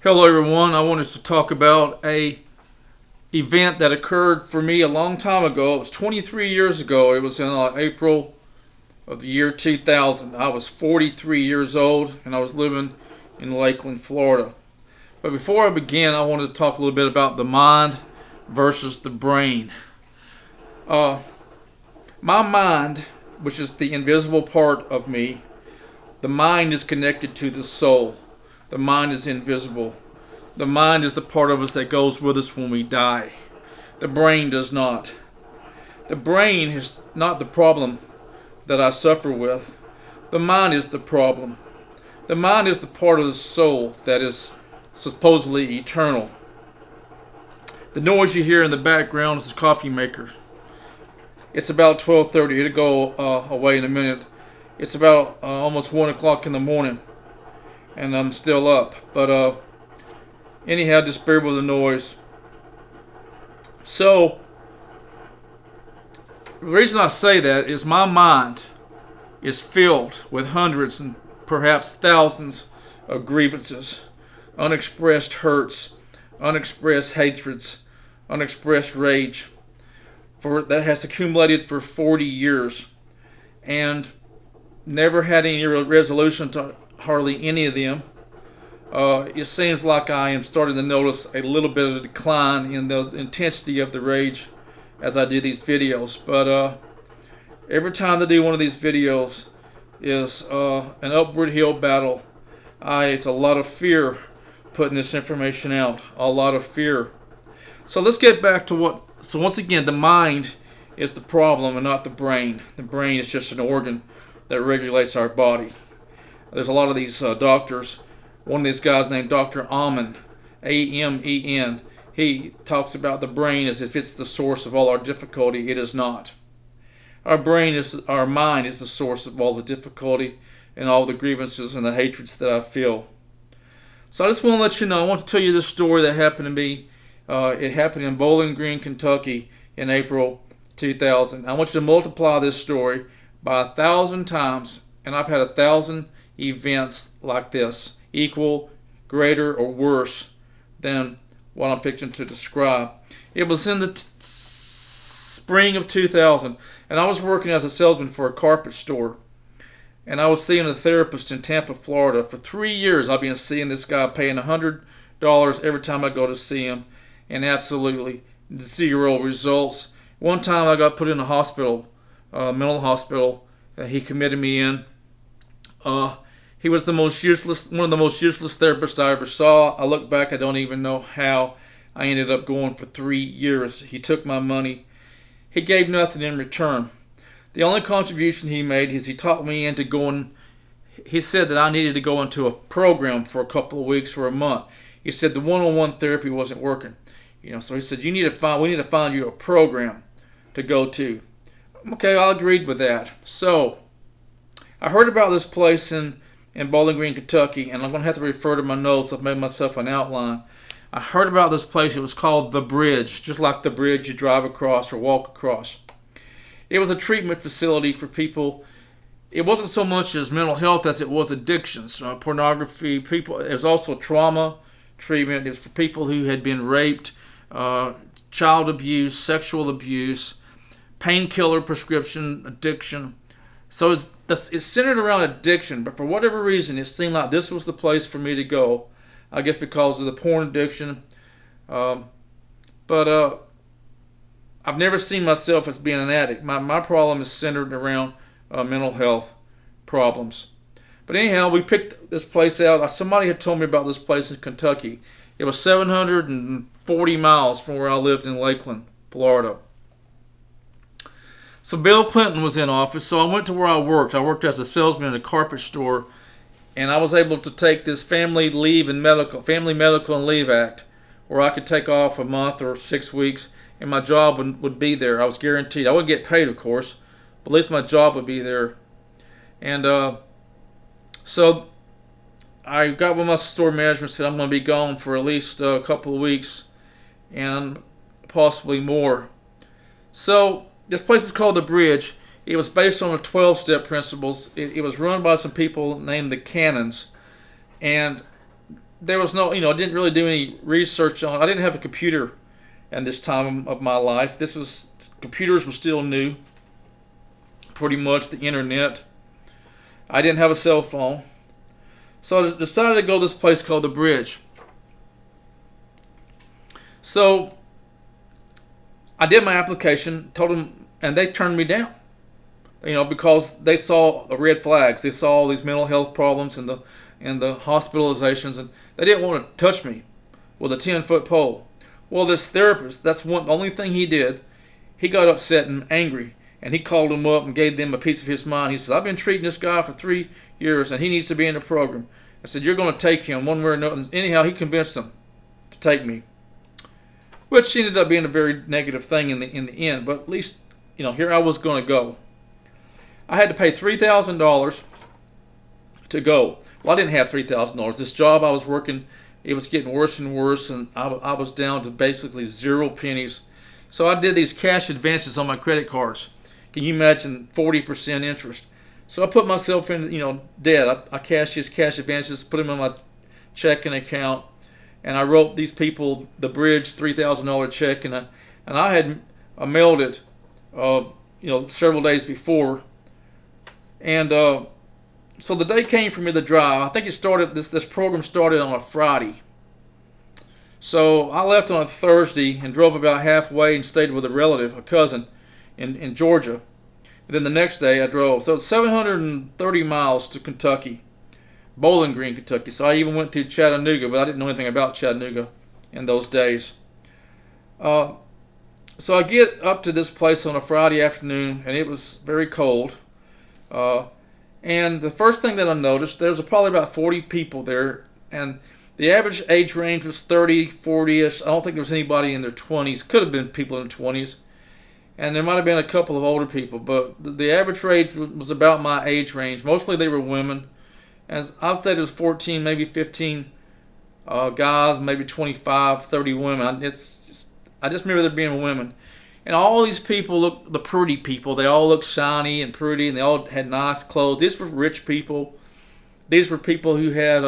Hello everyone, I wanted to talk about a event that occurred for me a long time ago. It was 23 years ago. It was in April of the year 2000. I was 43 years old and I was living in Lakeland, Florida. But before I begin, I wanted to talk a little bit about the mind versus the brain. Uh, my mind, which is the invisible part of me, the mind is connected to the soul. The mind is invisible. The mind is the part of us that goes with us when we die. The brain does not. The brain is not the problem that I suffer with. The mind is the problem. The mind is the part of the soul that is supposedly eternal. The noise you hear in the background is a coffee maker. It's about 12:30. It'll go away in a minute. It's about almost 1 o'clock in the morning, and I'm still up. But anyhow, just bear with the noise. So, the reason I say that is my mind is filled with hundreds and perhaps thousands of grievances, unexpressed hurts, unexpressed hatreds, unexpressed rage that has accumulated for 40 years and never had any resolution to hardly any of them. It seems like I am starting to notice a little bit of a decline in the intensity of the rage as I do these videos. But every time I do one of these videos is an upward hill battle. It's a lot of fear putting this information out. A lot of fear. So let's get back to what. So once again, the mind is the problem and not the brain. The brain is just an organ that regulates our body. There's a lot of these doctors. One of these guys named Dr. Amen, Amen, he talks about the brain as if it's the source of all our difficulty. It is not. Our mind is the source of all the difficulty and all the grievances and the hatreds that I feel. So I just want to let you know, I want to tell you this story that happened to me. It happened in Bowling Green, Kentucky in April 2000. I want you to multiply this story by 1,000 times, and I've had 1,000 events like this, equal, greater, or worse than what I'm fixing to describe. It was in the spring of 2000, and I was working as a salesman for a carpet store, and I was seeing a therapist in Tampa, Florida. For 3 years, I've been seeing this guy, paying $100 every time I go to see him, and absolutely zero results. One time I got put in a hospital, mental hospital. He committed me in. He was one of the most useless therapists I ever saw. I look back, I don't even know how I ended up going for 3 years. He took my money. He gave nothing in return. The only contribution he made is he taught me into going. He said that I needed to go into a program for a couple of weeks or a month. He said the one-on-one therapy wasn't working. So he said we need to find you a program to go to. Okay, I agreed with that. So I heard about this place in Bowling Green, Kentucky, and I'm going to have to refer to my notes. I've made myself an outline. I heard about this place. It was called The Bridge, just like the bridge you drive across or walk across. It was a treatment facility for people. It wasn't so much as mental health as it was addictions, pornography. It was also trauma treatment. It was for people who had been raped, child abuse, sexual abuse, painkiller prescription addiction. So it's centered around addiction, but for whatever reason, it seemed like this was the place for me to go. I guess because of the porn addiction. But I've never seen myself as being an addict. My problem is centered around mental health problems. But anyhow, we picked this place out. Somebody had told me about this place in Kentucky. It was 740 miles from where I lived in Lakeland, Florida. So Bill Clinton was in office, so I went to where I worked. I worked as a salesman in a carpet store, and I was able to take this Family Medical and Leave Act, where I could take off a month or 6 weeks, and my job would be there. I was guaranteed. I wouldn't get paid, of course, but at least my job would be there. And so I got with my store manager and said I'm going to be gone for at least a couple of weeks, and possibly more. So this place was called The Bridge. It was based on the 12-step principles. It was run by some people named the Canons. And there was no, I didn't really do any research on. I didn't have a computer at this time of my life. Computers were still new, pretty much the internet. I didn't have a cell phone, so I decided to go to this place called the Bridge. So I did my application, told them, and they turned me down. Because they saw the red flags. They saw all these mental health problems and the hospitalizations, and they didn't want to touch me with a 10-foot pole. Well, this therapist, the only thing he did. He got upset and angry, and he called them up and gave them a piece of his mind. He said, "I've been treating this guy for 3 years, and he needs to be in the program." I said, "You're going to take him one way or another." Anyhow, he convinced them to take me, which ended up being a very negative thing in the end. But at least, here I was going to go. I had to pay $3,000 to go. Well, I didn't have $3,000. This job I was working, it was getting worse and worse, and I was down to basically 0 pennies. So I did these cash advances on my credit cards. Can you imagine 40% interest? So I put myself in, debt. I cashed these cash advances, put them in my checking account, and I wrote these people the Bridge $3,000 check, and I mailed it, several days before. And so the day came for me to drive. I think this program started on a Friday. So I left on a Thursday and drove about halfway and stayed with a cousin in Georgia. And then the next day I drove. So it's 730 miles to Kentucky, Bowling Green, Kentucky. So I even went through Chattanooga, but I didn't know anything about Chattanooga in those days. So I get up to this place on a Friday afternoon, and it was very cold. And the first thing that I noticed, there was probably about 40 people there, and the average age range was 30, 40-ish. I don't think there was anybody in their 20s. Could have been people in their 20s. And there might have been a couple of older people, but the average age was about my age range. Mostly they were women. As I'd say there was 14, maybe 15 guys, maybe 25, 30 women. I just remember there being women. And all these people look, the pretty people, they all looked shiny and pretty, and they all had nice clothes. These were rich people. These were people who had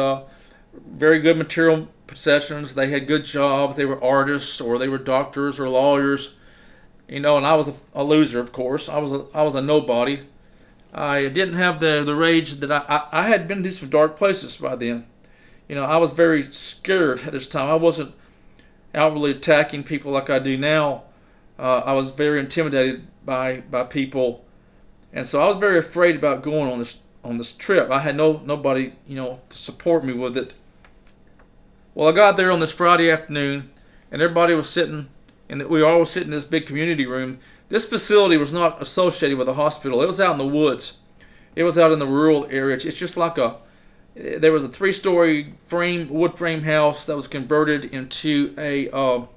very good material possessions. They had good jobs. They were artists, or they were doctors or lawyers. And I was a loser, of course. I was a nobody. I didn't have the rage that I had been to some dark places by then. I was very scared at this time. I wasn't outwardly attacking people like I do now. I was very intimidated by people, and so I was very afraid about going on this trip. I had nobody to support me with it. Well, I got there on this Friday afternoon, and everybody was sitting, and we all were sitting in this big community room. This facility was not associated with a hospital. It was out in the woods. It was out in the rural area. It's just like there was a 3-story wood frame house that was converted into a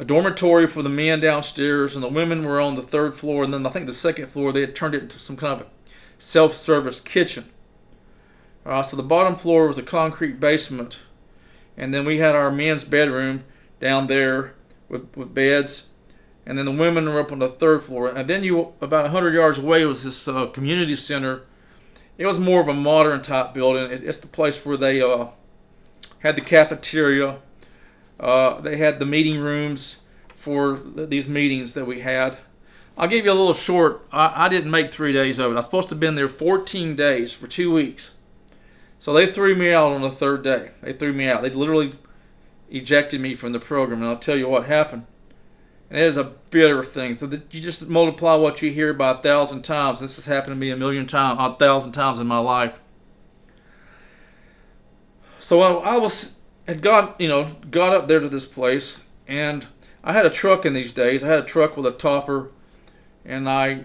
dormitory for the men downstairs, and the women were on the 3rd floor, and then I think the 2nd floor they had turned it into some kind of a self-service kitchen. So the bottom floor was a concrete basement, and then we had our men's bedroom down there with beds, and then the women were up on the 3rd floor. And then about 100 yards away was this community center. It was more of a modern type building. It's the place where they had the cafeteria. They had the meeting rooms for these meetings that we had. I'll give you a little short. I didn't make 3 days of it. I was supposed to have been there 14 days for 2 weeks. So they threw me out on the 3rd day. They threw me out. They literally ejected me from the program, and I'll tell you what happened. And it is a bitter thing. So you just multiply what you hear by 1,000 times. This has happened to me 1,000 times in my life. So I had got up there to this place, and I had a truck in these days. I had a truck with a topper, and I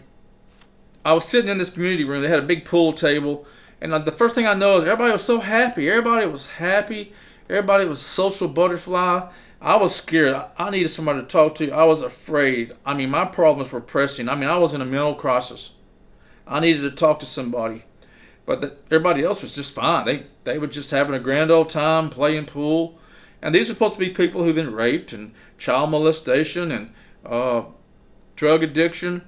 was sitting in this community room. They had a big pool table, and the first thing I noticed, everybody was so happy. Everybody was happy. Everybody was a social butterfly. I was scared. I needed somebody to talk to. I was afraid. My problems were pressing. I was in a mental crisis. I needed to talk to somebody. But everybody else was just fine. They were just having a grand old time playing pool. And these are supposed to be people who've been raped and child molestation and drug addiction.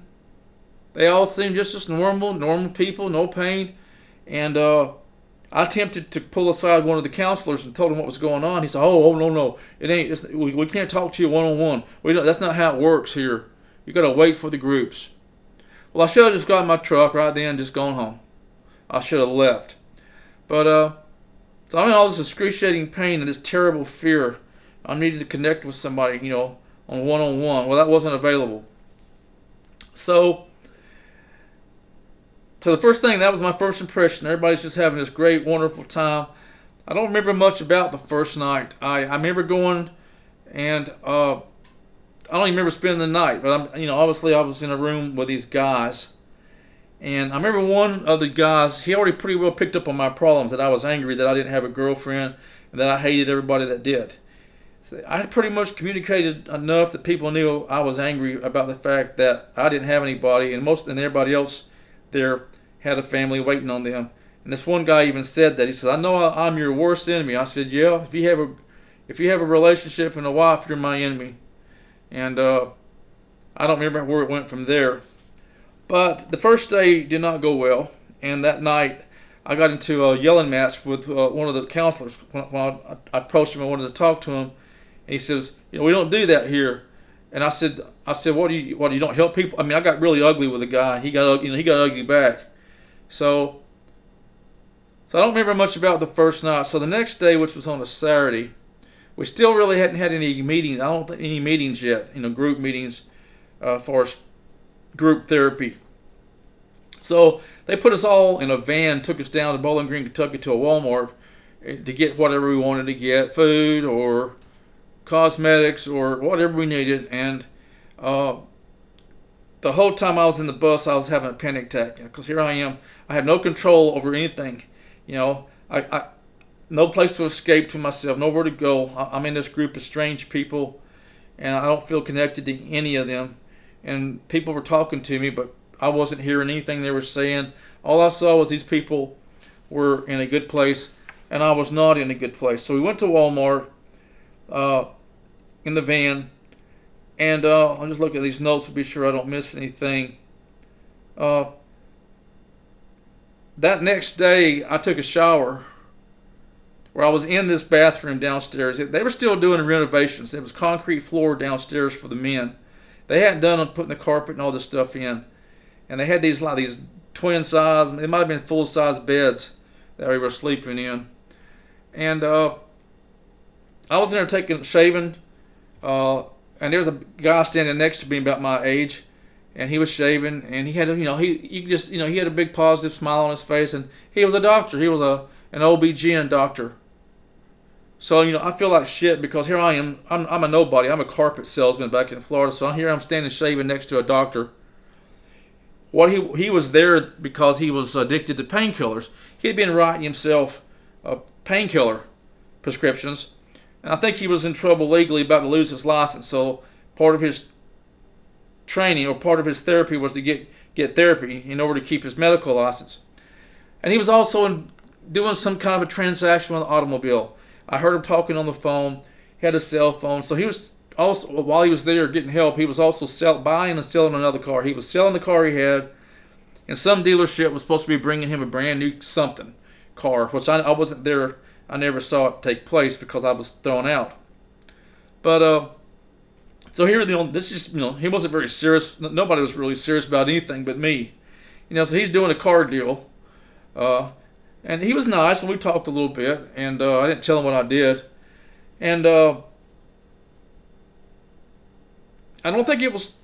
They all seemed just as normal people, no pain. And I I attempted to pull aside one of the counselors and told him what was going on. He said, "Oh, no, it ain't. We can't talk to you one on one. We don't. That's not how it works here. You got to wait for the groups." Well, I should have just got in my truck right then and just gone home. I should have left. But so I'm in all this excruciating pain and this terrible fear. I needed to connect with somebody, on one-on-one. Well, that wasn't available. So the first thing, that was my first impression. Everybody's just having this great, wonderful time. I don't remember much about the first night. I remember going, and I don't even remember spending the night. But obviously I was in a room with these guys, and I remember one of the guys. He already pretty well picked up on my problems, that I was angry that I didn't have a girlfriend, and that I hated everybody that did. So I had pretty much communicated enough that people knew I was angry about the fact that I didn't have anybody, and everybody else there had a family waiting on them. And this one guy even said that. He said, "I know I'm your worst enemy." I said, "Yeah, if you have a relationship and a wife, you're my enemy." And I don't remember where it went from there. But the first day did not go well. And that night, I got into a yelling match with one of the counselors. When I approached him, I wanted to talk to him. And he says, "We don't do that here." And I said, "What do you don't help people?" I mean, I got really ugly with the guy. He got ugly back. So I don't remember much about the first night. So the next day, which was on a Saturday, we still really hadn't had any meetings. I don't think any meetings yet. Group meetings, for as group therapy. So they put us all in a van, took us down to Bowling Green, Kentucky, to a Walmart to get whatever we wanted to get, food or cosmetics or whatever we needed. And the whole time I was in the bus, I was having a panic attack, because here I am. I have no control over anything. I no place to escape to myself, nowhere to go. I'm in this group of strange people, and I don't feel connected to any of them. And people were talking to me, but I wasn't hearing anything they were saying. All I saw was these people were in a good place, and I was not in a good place. So we went to Walmart in the van, and I'll just look at these notes to be sure I don't miss anything. That next day, I took a shower where I was in this bathroom downstairs. They were still doing renovations. It was concrete floor downstairs for the men. They hadn't done on putting the carpet and all this stuff in. And they had these twin size, it might have been full size beds that we were sleeping in. And I was in there shaving, and there was a guy standing next to me about my age, and he was shaving, and he had he had a big positive smile on his face, and he was a doctor. He was an OB/GYN doctor. So I feel like shit, because here I am. I'm a nobody. I'm a carpet salesman back in Florida. So here I'm standing shaving next to a doctor. He was there because he was addicted to painkillers. He had been writing himself painkiller prescriptions, and I think he was in trouble legally, about to lose his license. So part of his training, or part of his therapy, was to get therapy in order to keep his medical license. And he was also doing some kind of a transaction with an automobile. I heard him talking on the phone. He had a cell phone. So he was also, while he was there getting help, he was also buying and selling another car. He was selling the car he had, and some dealership was supposed to be bringing him a brand new car, which I wasn't there. I never saw it take place because I was thrown out. But so here, this is he wasn't very serious. Nobody was really serious about anything but me. So he's doing a car deal, and he was nice, and we talked a little bit, and I didn't tell him what I did, and I don't think it was.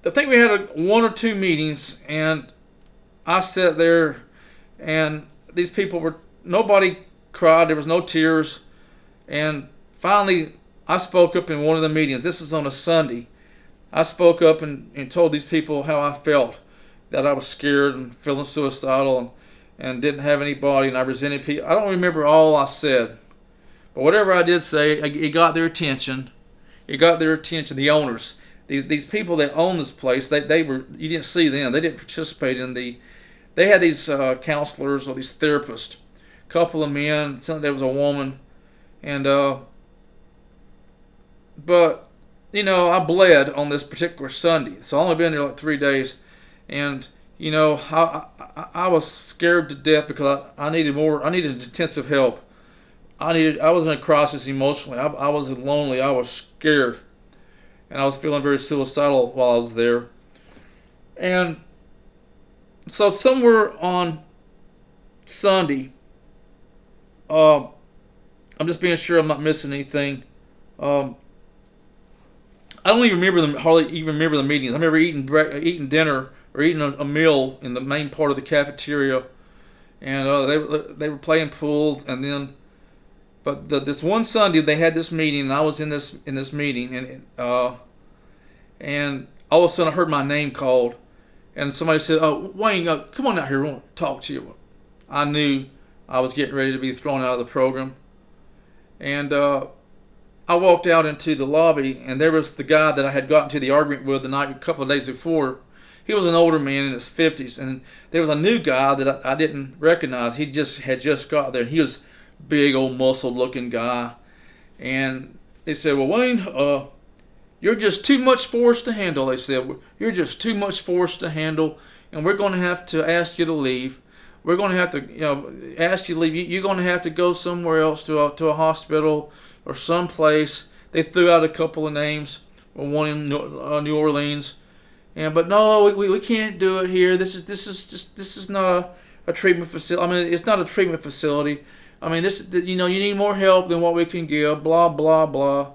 I think we had one or two meetings, and I sat there, and these people nobody cried. There was no tears, and finally I spoke up in one of the meetings. This was on a Sunday. I spoke up and told these people how I felt, that I was scared and feeling suicidal, and didn't have anybody, and I resented people. I don't remember all I said, but whatever I did say, it got their attention. It got their attention. The owners, these people that own this place, they were, you didn't see them. They didn't participate in they had these counselors or these therapists, a couple of men. There was a woman, and but I bled on this particular Sunday. So I only been there like 3 days, and I was scared to death because I needed more. I needed intensive help. I was in a crisis emotionally. I was lonely. I was scared, and I was feeling very suicidal while I was there. And so somewhere on Sunday, I'm just being sure I'm not missing anything. Um, I don't even remember them. Hardly even remember the meetings. I remember eating dinner or eating a meal in the main part of the cafeteria, and they were playing pool. And then, but this one Sunday they had this meeting, and I was in this meeting, and all of a sudden I heard my name called, and somebody said, "Oh, Wayne, come on out here. I want to talk to you." I knew I was getting ready to be thrown out of the program, and I walked out into the lobby, and there was the guy that I had gotten to the argument with a couple of days before. He was an older man in his 50s, and there was a new guy that I didn't recognize. He had just got there, and he was a big old muscle-looking guy. And they said, "Well, Wayne, you're just too much for us to handle." They said, "You're just too much for us to handle, and we're going to have to ask you to leave. We're going to have to, ask you to leave. You're going to have to go somewhere else to a hospital or someplace." They threw out a couple of names, one in New Orleans, but no, we can't do it here. This is not a treatment facility. I mean, it's not a treatment facility. I mean, you need more help than what we can give. Blah blah blah.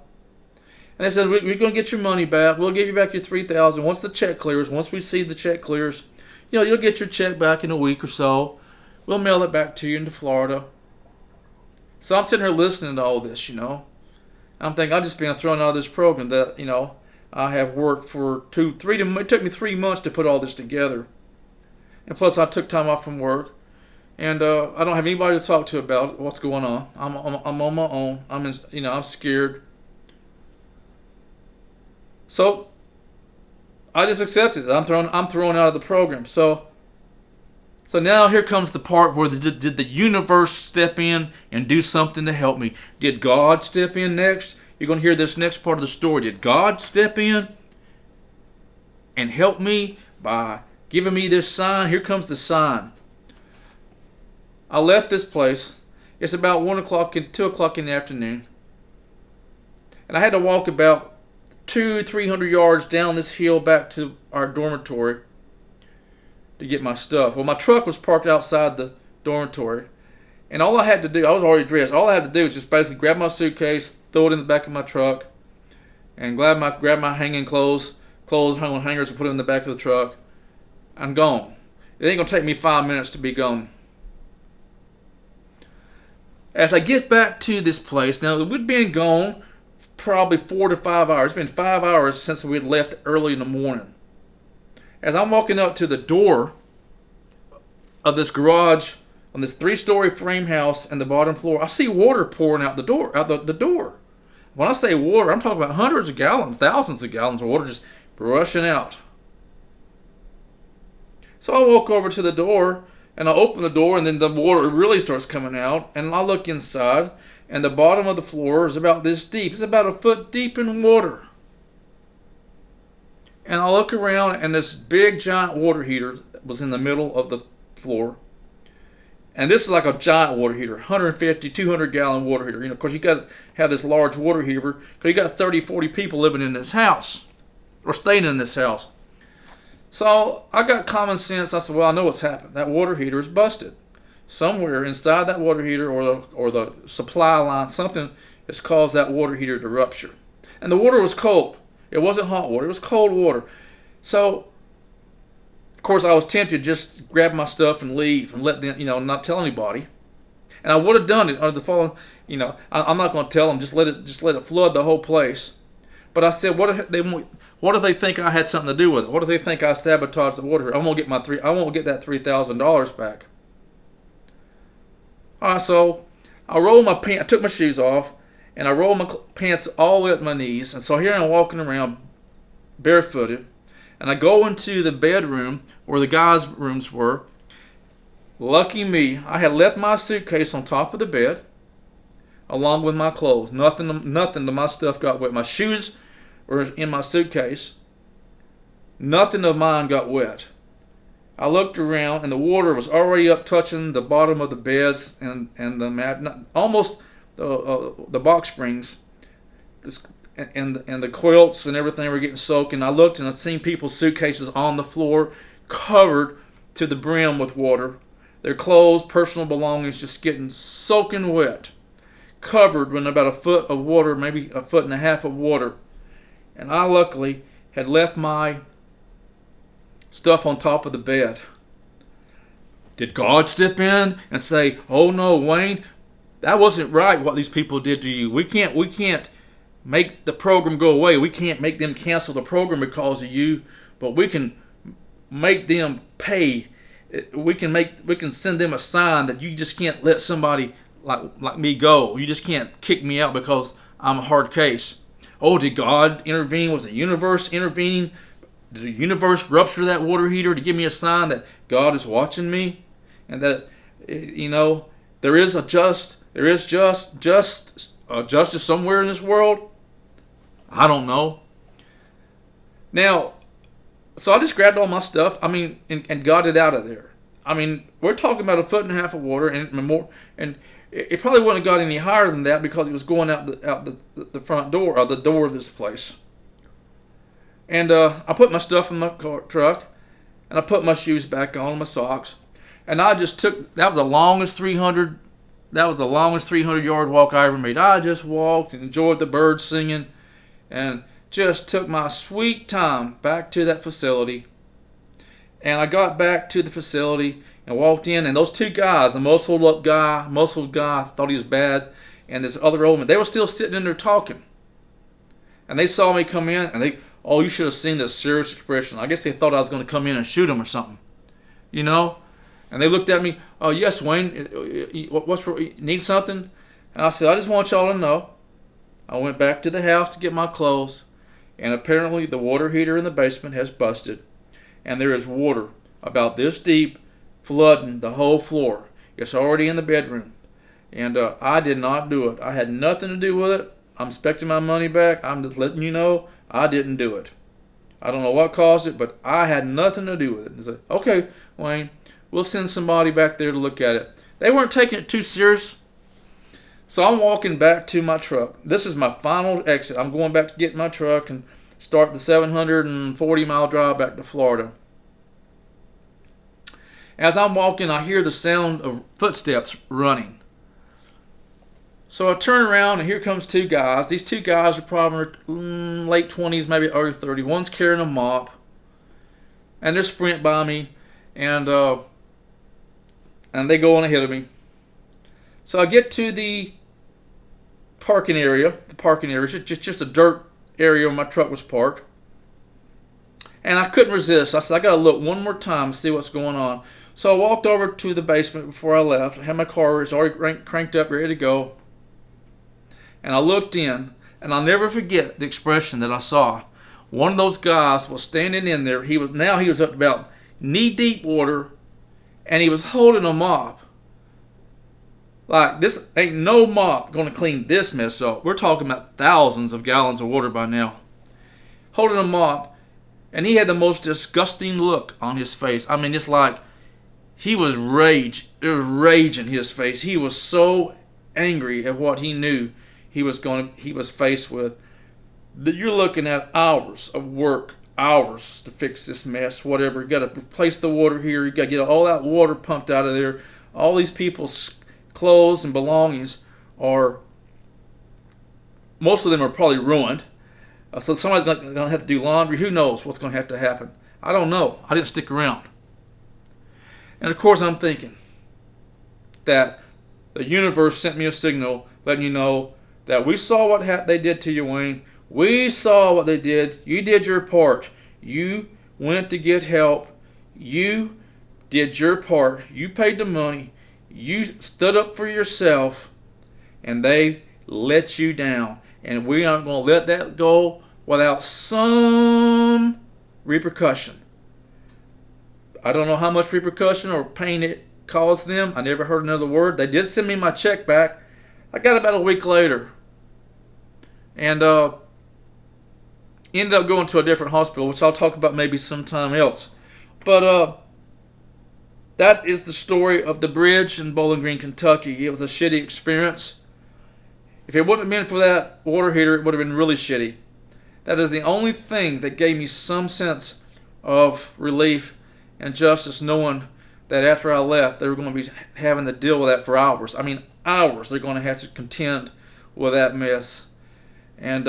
And they said, "We're going to get your money back. We'll give you back your $3,000 once the check clears. Once we see the check clears, you'll get your check back in a week or so. We'll mail it back to you into Florida." So I'm sitting here listening to all this, I'm thinking, I'm just being thrown out of this program that, I have worked for it took me 3 months to put all this together. And plus I took time off from work. And I don't have anybody to talk to about what's going on. I'm on my own. I'm scared. So I just accepted it. I'm thrown out of the program. So now here comes the part where did the universe step in and do something to help me? Did God step in next? You're going to hear this next part of the story. Did God step in and help me by giving me this sign? Here comes the sign. I left this place. It's about 1 o'clock and 2 o'clock in the afternoon. And I had to walk about 300 yards down this hill back to our dormitory to get my stuff. Well, my truck was parked outside the dormitory, and all I had to do, I was already dressed. All I had to do was just basically grab my suitcase, throw it in the back of my truck, and grab my hanging clothes hung on hangers, and put it in the back of the truck. I'm gone. It ain't gonna take me 5 minutes to be gone. As I get back to this place, now we'd been gone probably 4 to 5 hours. It's been 5 hours since we had left early in the morning. As I'm walking up to the door of this garage on this 3-story frame house and the bottom floor, I see water pouring out the door. When I say water, I'm talking about hundreds of gallons, thousands of gallons of water just rushing out. So I walk over to the door and I open the door, and then the water really starts coming out, and I look inside, and the bottom of the floor is about this deep. It's about a foot deep in water. And I look around, and this big giant water heater was in the middle of the floor. And this is like a giant water heater, 150, 200 gallon water heater. Of course, you got to have this large water heater because you got 30, 40 people living in this house or staying in this house. So I got common sense. I said, well, I know what's happened. That water heater is busted. Somewhere inside that water heater or the supply line, something has caused that water heater to rupture. And the water was cold. It wasn't hot water. It was cold water. So, of course, I was tempted to just grab my stuff and leave and let them, not tell anybody. And I would have done it under the following, I'm not going to tell them. Just let it flood the whole place. But I said, what if they think I had something to do with it? What if they think I sabotaged the water? I won't get that $3,000 back. All right, so I rolled my pants. I took my shoes off. And I rolled my pants all the way up my knees. And so here I'm walking around barefooted. And I go into the bedroom where the guys' rooms were. Lucky me, I had left my suitcase on top of the bed along with my clothes. Nothing of my stuff got wet. My shoes were in my suitcase. Nothing of mine got wet. I looked around, and the water was already up touching the bottom of the beds and the mat, almost the box springs, and the quilts and everything were getting soaked. And I looked, and I seen people's suitcases on the floor, covered to the brim with water. Their clothes, personal belongings, just getting soaking wet, covered in about a foot of water, maybe a foot and a half of water. And I luckily had left my stuff on top of the bed. Did God step in and say, "Oh no, Wayne, that wasn't right what these people did to you. We can't make the program go away. We can't make them cancel the program because of you, but we can make them pay. We can send them a sign that you just can't let somebody like me go. You just can't kick me out because I'm a hard case." Oh, did God intervene? Was the universe intervening? Did the universe rupture that water heater to give me a sign that God is watching me, and that there is justice somewhere in this world? I don't know. Now, so I just grabbed all my stuff. And got it out of there. We're talking about a foot and a half of water and more, and it probably wouldn't have got any higher than that because it was going out the front door, or the door of this place. And I put my stuff in my truck, and I put my shoes back on, my socks, and I just took. That was the longest 300-yard walk I ever made. I just walked and enjoyed the birds singing, and just took my sweet time back to that facility. And I got back to the facility and walked in, and those two guys, the muscled guy, thought he was bad, and this other old man, they were still sitting in there talking. And they saw me come in, and you should have seen the serious expression. I guess they thought I was going to come in and shoot them or something, And they looked at me. "Oh, yes, Wayne, what's wrong? You need something?" And I said, "I just want y'all to know, I went back to the house to get my clothes, and apparently the water heater in the basement has busted, and there is water about this deep flooding the whole floor. It's already in the bedroom, and I did not do it. I had nothing to do with it. I'm expecting my money back. I'm just letting you know I didn't do it. I don't know what caused it, but I had nothing to do with it." And I said, "Okay, Wayne, we'll send somebody back there to look at it." They weren't taking it too serious. So I'm walking back to my truck. This is my final exit. I'm going back to get my truck and start the 740-mile drive back to Florida. As I'm walking, I hear the sound of footsteps running. So I turn around, and here comes two guys. These two guys are probably late 20s, maybe early 30s. One's carrying a mop, and they're sprint by me, and they go on ahead of me. So I get to the parking area. Just a dirt area where my truck was parked. And I couldn't resist. I said, I got to look one more time to see what's going on. So I walked over to the basement before I left. I had my car, it's already cranked up, ready to go. And I looked in, and I'll never forget the expression that I saw. One of those guys was standing in there. He was up about knee-deep water, and he was holding a mop. Like, this ain't no mop going to clean this mess up. We're talking about thousands of gallons of water by now. Holding a mop, and he had the most disgusting look on his face. It's like he was rage. There was rage in his face. He was so angry at what he knew he was faced with. That you're looking at hours of work, hours to fix this mess, whatever. You got to replace the water here. You got to get all that water pumped out of there. All these people's clothes and belongings most of them are probably ruined. So somebody's going to have to do laundry. Who knows what's going to have to happen? I don't know. I didn't stick around. And of course I'm thinking that the universe sent me a signal letting you know that we saw what they did to you, Wayne. We saw what they did. You did your part. You went to get help. You did your part. You paid the money. You stood up for yourself, and they let you down. And we aren't going to let that go without some repercussion. I don't know how much repercussion or pain it caused them. I never heard another word. They did send me my check back. I got it about a week later. And ended up going to a different hospital, which I'll talk about maybe sometime else. But that is the story of the bridge in Bowling Green, Kentucky. It was a shitty experience. If it wouldn't have been for that water heater, it would have been really shitty. That is the only thing that gave me some sense of relief and justice, knowing that after I left, they were going to be having to deal with that for hours. I mean, hours. They're going to have to contend with that mess. And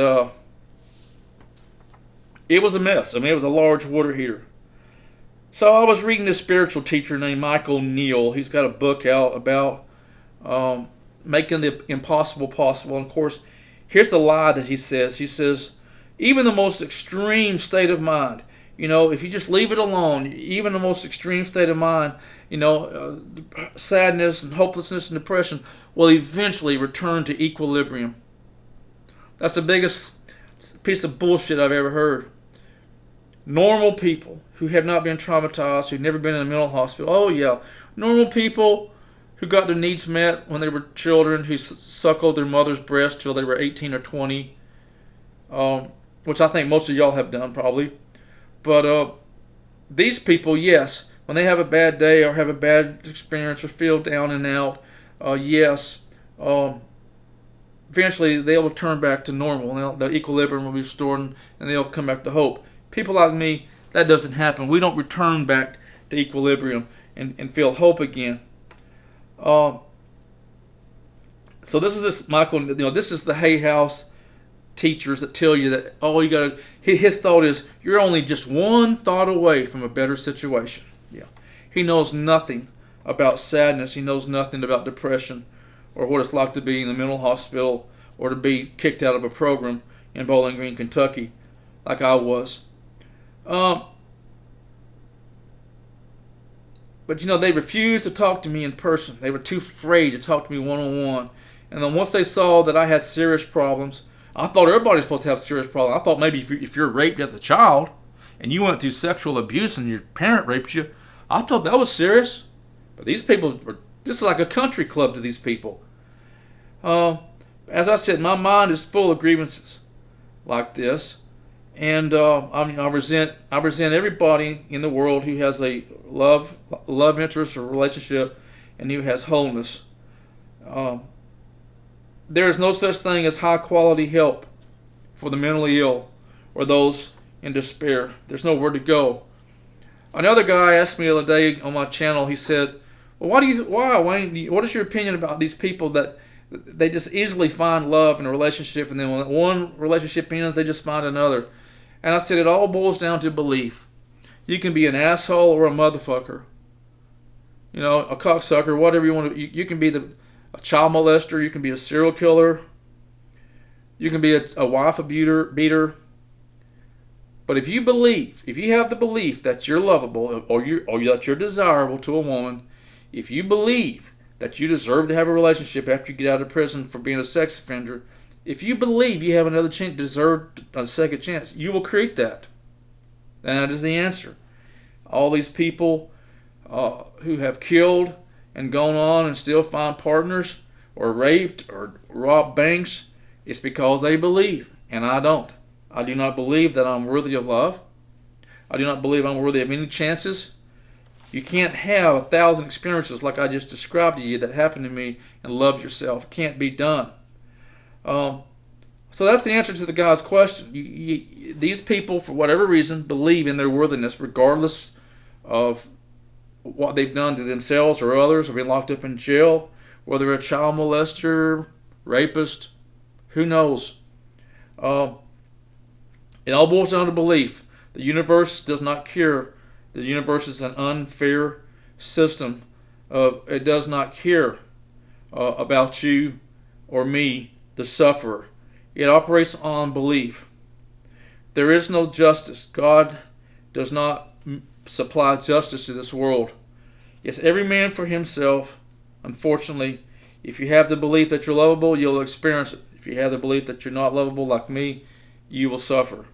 it was a mess. I mean, it was a large water heater. So I was reading this spiritual teacher named Michael Neal. He's got a book out about making the impossible possible. And of course, here's the lie that he says. He says, even the most extreme state of mind, if you just leave it alone, even the most extreme state of mind, sadness and hopelessness and depression will eventually return to equilibrium. That's the biggest piece of bullshit I've ever heard. Normal people who have not been traumatized, who've never been in a mental hospital. Oh yeah, normal people who got their needs met when they were children, who suckled their mother's breast till they were 18 or 20, which I think most of y'all have done probably. But these people, yes, when they have a bad day or have a bad experience or feel down and out, eventually they will turn back to normal. And the equilibrium will be restored, and they'll come back to hope. People like me, that doesn't happen. We don't return back to equilibrium and feel hope again. So this Michael, this is the Hay House teachers that tell you that you got to. His thought is you're only just one thought away from a better situation. Yeah, he knows nothing about sadness. He knows nothing about depression or what it's like to be in the mental hospital or to be kicked out of a program in Bowling Green, Kentucky, like I was. But they refused to talk to me in person. They were too afraid to talk to me one-on-one. And then once they saw that I had serious problems, I thought everybody's supposed to have serious problems. I thought maybe if you're raped as a child and you went through sexual abuse and your parent raped you, I thought that was serious. But these people this is like a country club to these people. As I said, my mind is full of grievances like this. And I resent everybody in the world who has a love interest or relationship and who has wholeness. There is no such thing as high quality help for the mentally ill or those in despair. There's nowhere to go. Another guy asked me the other day on my channel. He said, "Well, why, Wayne? What is your opinion about these people that they just easily find love in a relationship, and then when one relationship ends, they just find another?" And I said, it all boils down to belief. You can be an asshole or a motherfucker. A cocksucker, whatever you want to. You can be a child molester. You can be a serial killer. You can be a wife beater. But if you have the belief that you're lovable or that you're desirable to a woman, if you believe that you deserve to have a relationship after you get out of prison for being a sex offender, if you believe you have another chance, deserve a second chance, you will create that. And that is the answer. All these people who have killed and gone on and still find partners or raped or robbed banks, it's because they believe, and I don't. I do not believe that I'm worthy of love. I do not believe I'm worthy of any chances. You can't have 1,000 experiences like I just described to you that happened to me and love yourself. It can't be done. So that's the answer to the guy's question. These people, for whatever reason, believe in their worthiness, regardless of what they've done to themselves or others, or been locked up in jail, whether a child molester, rapist, who knows. It all boils down to belief. The universe does not care. The universe is an unfair system. It does not care about you or me, the sufferer. It operates on belief. There is no justice. God does not supply justice to this world. It's every man for himself. Unfortunately, if you have the belief that you're lovable, you'll experience it. If you have the belief that you're not lovable like me, you will suffer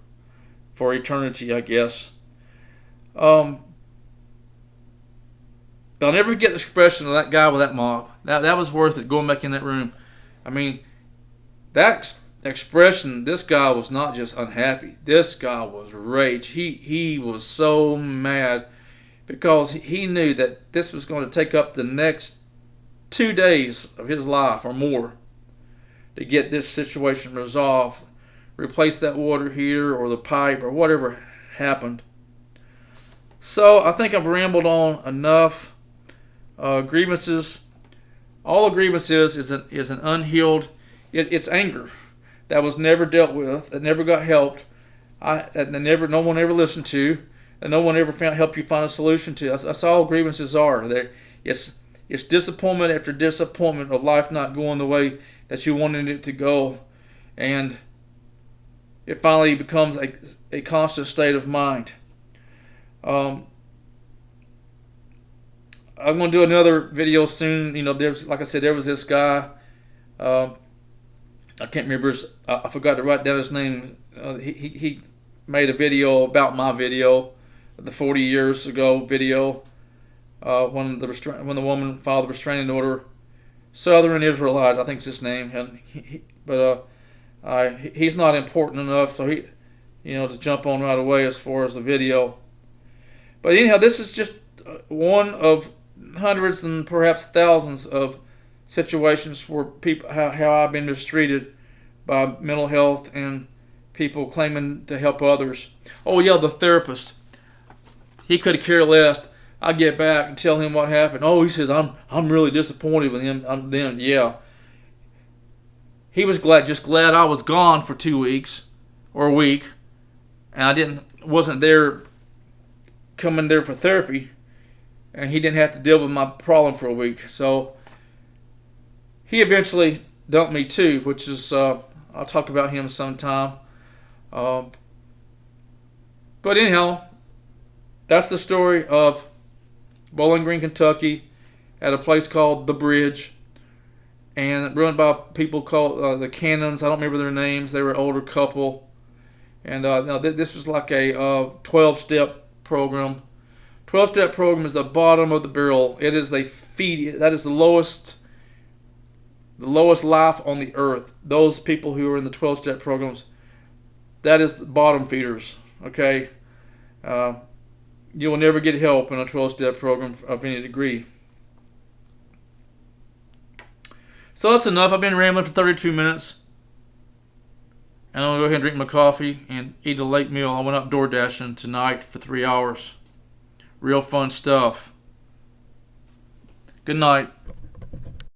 for eternity, I guess. I'll never forget the expression of that guy with that mop. That was worth it, going back in that room. I mean, that expression, this guy was not just unhappy. This guy was rage. He was so mad. because he knew that this was going to take up the next 2 days of his life or more to get this situation resolved, replace that water heater or the pipe or whatever happened. So I think I've rambled on enough. Grievances. All a grievance is an unhealed. It's anger that was never dealt with, that never got helped, no one ever listened to, and no one ever helped you find a solution to. That's all grievances are. It's disappointment after disappointment of life not going the way that you wanted it to go, and it finally becomes a constant state of mind. I'm going to do another video soon. There's, like I said, there was this guy. I can't remember I forgot to write down his name. He made a video about my video, the 40 years ago video, when the woman filed the restraining order. Southern Israelite, I think is his name, and he's not important enough, so to jump on right away as far as the video. But anyhow, this is just one of hundreds and perhaps thousands of situations where people how I've been mistreated by mental health and people claiming to help others. Oh yeah, the therapist. He could have cared less. I get back and tell him what happened. Oh, he says I'm really disappointed with him. Yeah. He was just glad I was gone for 2 weeks or a week, and I wasn't there coming there for therapy, and he didn't have to deal with my problem for a week. So he eventually dumped me too, which is I'll talk about him sometime. But anyhow, that's the story of Bowling Green, Kentucky, at a place called The Bridge, and run by people called the Cannons. I don't remember their names. They were an older couple, and this was like a 12-step program. 12-step program is the bottom of the barrel. It is that is the lowest life on the earth. Those people who are in the 12-step programs, that is the bottom feeders. Okay. You will never get help in a 12-step program of any degree. So that's enough. I've been rambling for 32 minutes. And I'm going to go ahead and drink my coffee and eat a late meal. I went out door dashing tonight for 3 hours. Real fun stuff. Good night.